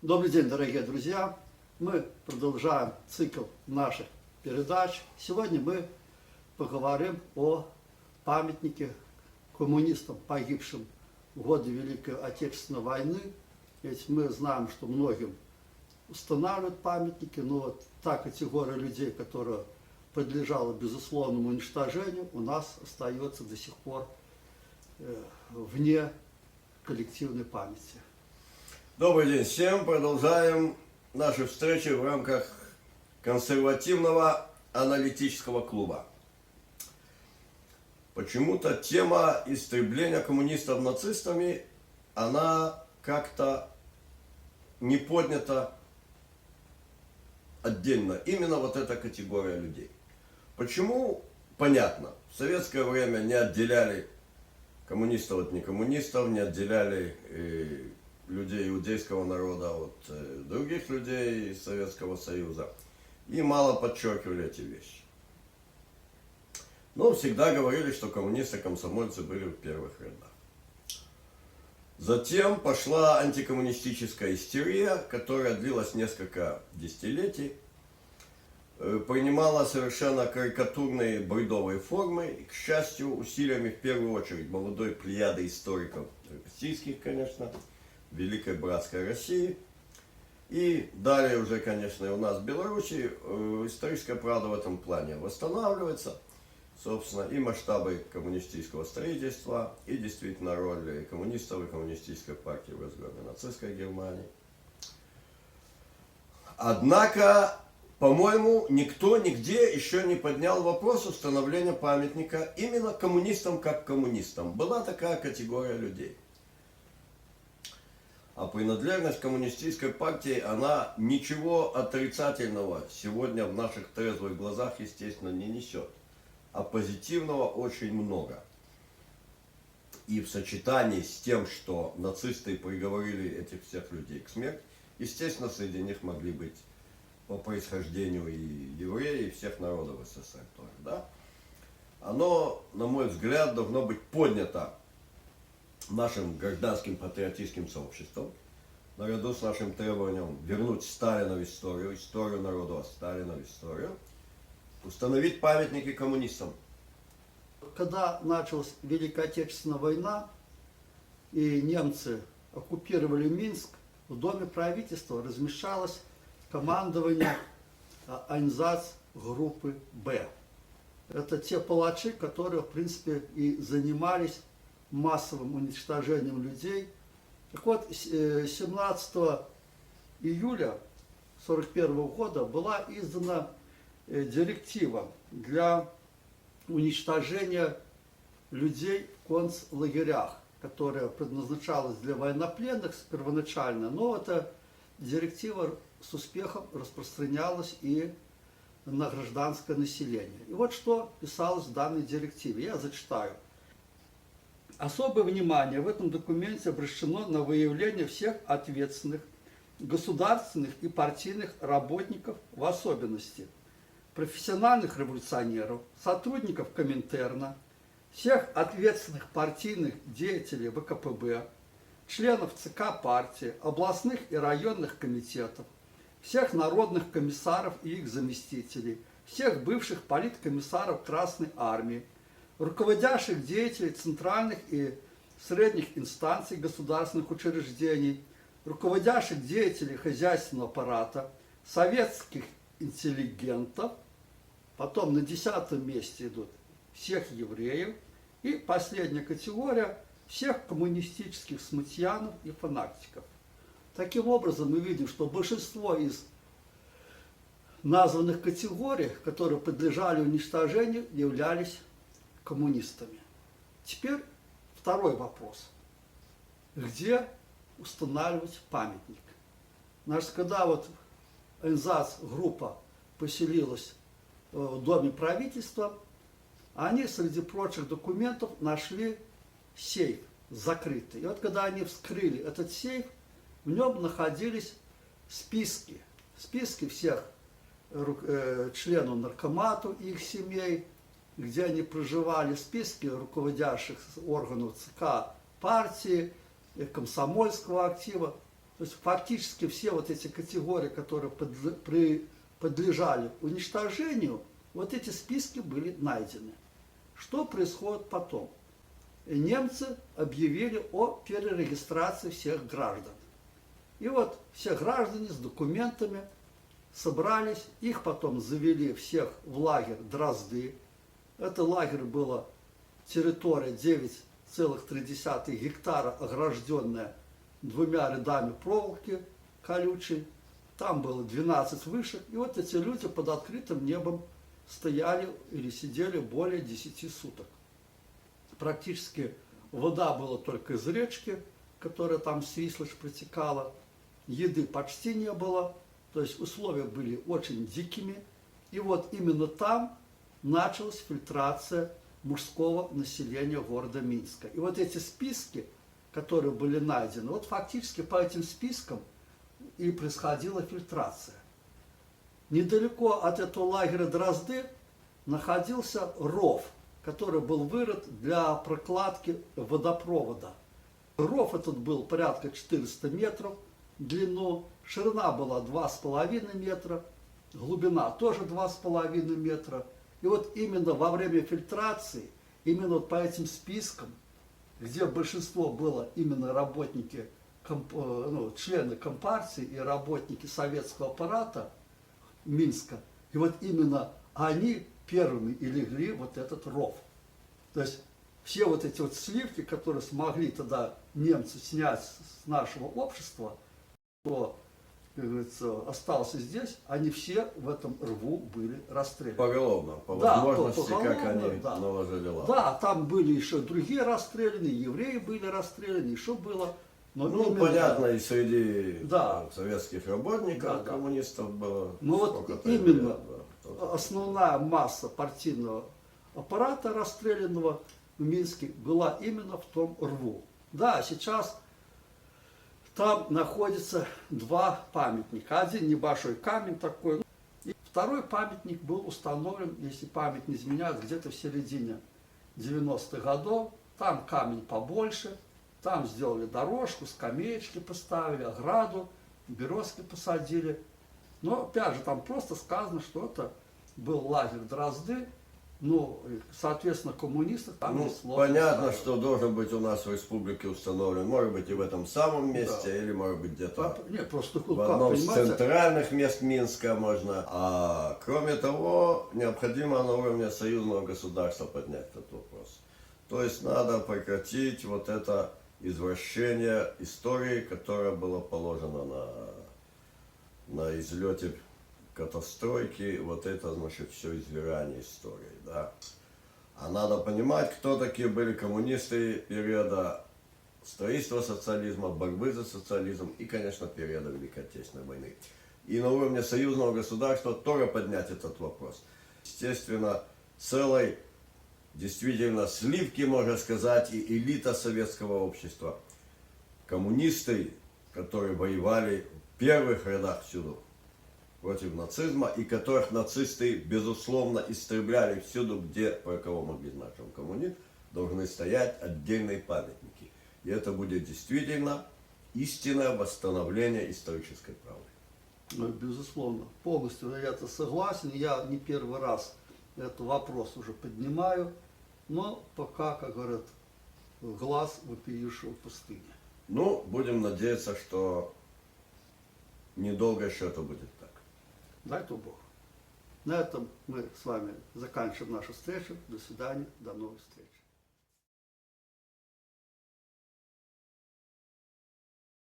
Добрый день, дорогие друзья! Мы продолжаем цикл наших передач. Сегодня мы поговорим о памятнике коммунистам, погибшим в годы Великой Отечественной войны. Ведь мы знаем, что многим устанавливают памятники, но вот та категория людей, которая подлежала безусловному уничтожению, у нас остается до сих пор вне коллективной памяти. Добрый день всем! Продолжаем наши встречи в рамках консервативного аналитического клуба. Почему-то тема истребления коммунистов нацистами, она как-то не поднята отдельно. Именно вот эта категория людей. Почему? Понятно. В советское время не отделяли коммунистов от некоммунистов, не отделяли людей иудейского народа от других людей из Советского Союза. И мало подчеркивали эти вещи. Но всегда говорили, что коммунисты, комсомольцы были в первых рядах. Затем пошла антикоммунистическая истерия, которая длилась несколько десятилетий. Принимала совершенно карикатурные бредовые формы. И, к счастью, усилиями в первую очередь молодой плеяды историков, российских, конечно, Великой Братской России. И далее уже, конечно, и у нас в Беларуси историческая правда в этом плане восстанавливается. Собственно, и масштабы коммунистического строительства, и действительно роль коммунистов и коммунистической партии в разгроме нацистской Германии. Однако, по-моему, никто нигде еще не поднял вопрос установления памятника именно коммунистам как коммунистам. Была такая категория людей. А принадлежность к коммунистической партии, она ничего отрицательного сегодня в наших трезвых глазах, естественно, не несет. А позитивного очень много. И в сочетании с тем, что нацисты приговорили этих всех людей к смерти, естественно, среди них могли быть по происхождению и евреи, и всех народов СССР тоже, да? Оно, на мой взгляд, должно быть поднято нашим гражданским патриотическим сообществом, наряду с нашим требованием вернуть Сталина в историю, историю народа, а Сталина в историю, установить памятники коммунистам. Когда началась Великая Отечественная война и немцы оккупировали Минск, в Доме правительства размещалось командование Айнзац группы «Б». Это те палачи, которые, в принципе, и занимались массовым уничтожением людей. Так вот, 17 июля 1941 года была издана директива для уничтожения людей в концлагерях, которая предназначалась для военнопленных первоначально, но эта директива с успехом распространялась и на гражданское население. И вот что писалось в данной директиве. Я зачитаю. Особое внимание в этом документе обращено на выявление всех ответственных государственных и партийных работников, в особенности профессиональных революционеров, сотрудников Коминтерна, всех ответственных партийных деятелей ВКПБ, членов ЦК партии, областных и районных комитетов, всех народных комиссаров и их заместителей, всех бывших политкомиссаров Красной Армии, руководящих деятелей центральных и средних инстанций государственных учреждений, руководящих деятелей хозяйственного аппарата, советских интеллигентов, потом на 10-м месте идут всех евреев, и последняя категория – всех коммунистических смутьянов и фанатиков. Таким образом, мы видим, что большинство из названных категорий, которые подлежали уничтожению, являлись коммунистами. Теперь второй вопрос. Где устанавливать памятник? Значит, когда вот Айнзац группа поселилась в Доме правительства, они среди прочих документов нашли сейф закрытый. И вот когда они вскрыли этот сейф, в нем находились списки всех членов наркомату и их семей, где они проживали, списки руководящих органов ЦК партии, комсомольского актива. То есть фактически все вот эти категории, которые подлежали уничтожению, вот эти списки были найдены. Что происходит потом? Немцы объявили о перерегистрации всех граждан. И вот все граждане с документами собрались, их потом завели всех в лагерь Дрозды. Это лагерь была территория 9,3 гектара, огражденная двумя рядами проволоки колючей. Там было 12 вышек. И вот эти люди под открытым небом стояли или сидели более 10 суток. Практически вода была только из речки, которая там с Вислыч протекала. Еды почти не было. То есть условия были очень дикими. И вот именно там началась фильтрация мужского населения города Минска. И вот эти списки, которые были найдены, вот фактически по этим спискам и происходила фильтрация. Недалеко от этого лагеря Дрозды находился ров, который был вырыт для прокладки водопровода. Ров этот был порядка 400 метров в длину, ширина была 2,5 метра, глубина тоже 2,5 метра. И вот именно во время фильтрации, именно вот по этим спискам, где большинство было именно работники, члены Компартии и работники советского аппарата Минска, и вот именно они первыми и легли вот этот ров. То есть все вот эти вот сливки, которые смогли тогда немцы снять с нашего общества, кто, как говорится, остался здесь, они все в этом рву были расстреляны. Поголовно, по Да, возможности, как поголовно, они да. наложили лад. Да, там были еще другие расстреляны, евреи были расстреляны, еще было. Но Ну, именно- понятно, и среди Да. советских работников, Да, да. коммунистов было. Ну вот сколько-то именно евреев, да, тоже. основная масса партийного аппарата расстрелянного в Минске была именно в том рву. Да, сейчас там находится два памятника. Один небольшой камень такой, и второй памятник был установлен, если память не изменяет, где-то в середине 90-х годов. Там камень побольше, там сделали дорожку, скамеечки поставили, ограду, березки посадили. Но опять же там просто сказано, что это был лагерь Дрозды. Ну, и, соответственно, коммунисты там Ну, не сложно понятно, ставить. что должен быть у нас в республике установлен, может быть, и в этом самом месте, Да. или, может быть, где-то Нет, просто в как, одном из понимаете, центральных мест Минска можно. А кроме того, необходимо на уровне союзного государства поднять этот вопрос. То есть надо прекратить вот это извращение истории, которое было положено на излете катастройки, вот это, значит, все извирание истории, да. А надо понимать, кто такие были коммунисты периода строительства социализма, борьбы за социализм и, конечно, периода Великой Отечественной войны. И на уровне союзного государства тоже поднять этот вопрос. Естественно, целой, действительно, сливки, можно сказать, и элита советского общества. Коммунисты, которые воевали в первых рядах всюду против нацизма, и которых нацисты, безусловно, истребляли всюду, где, про кого могли знать, что он коммунист, должны стоять отдельные памятники. И это будет действительно истинное восстановление исторической правды. ну, безусловно, полностью я это согласен. Я не первый раз этот вопрос уже поднимаю, но пока, как говорят, глаз вопиющего в пустыне. Ну, будем надеяться, что недолго еще это будет так. Дай-то Бог. На этом мы с вами заканчиваем нашу встречу. До свидания, до новых встреч.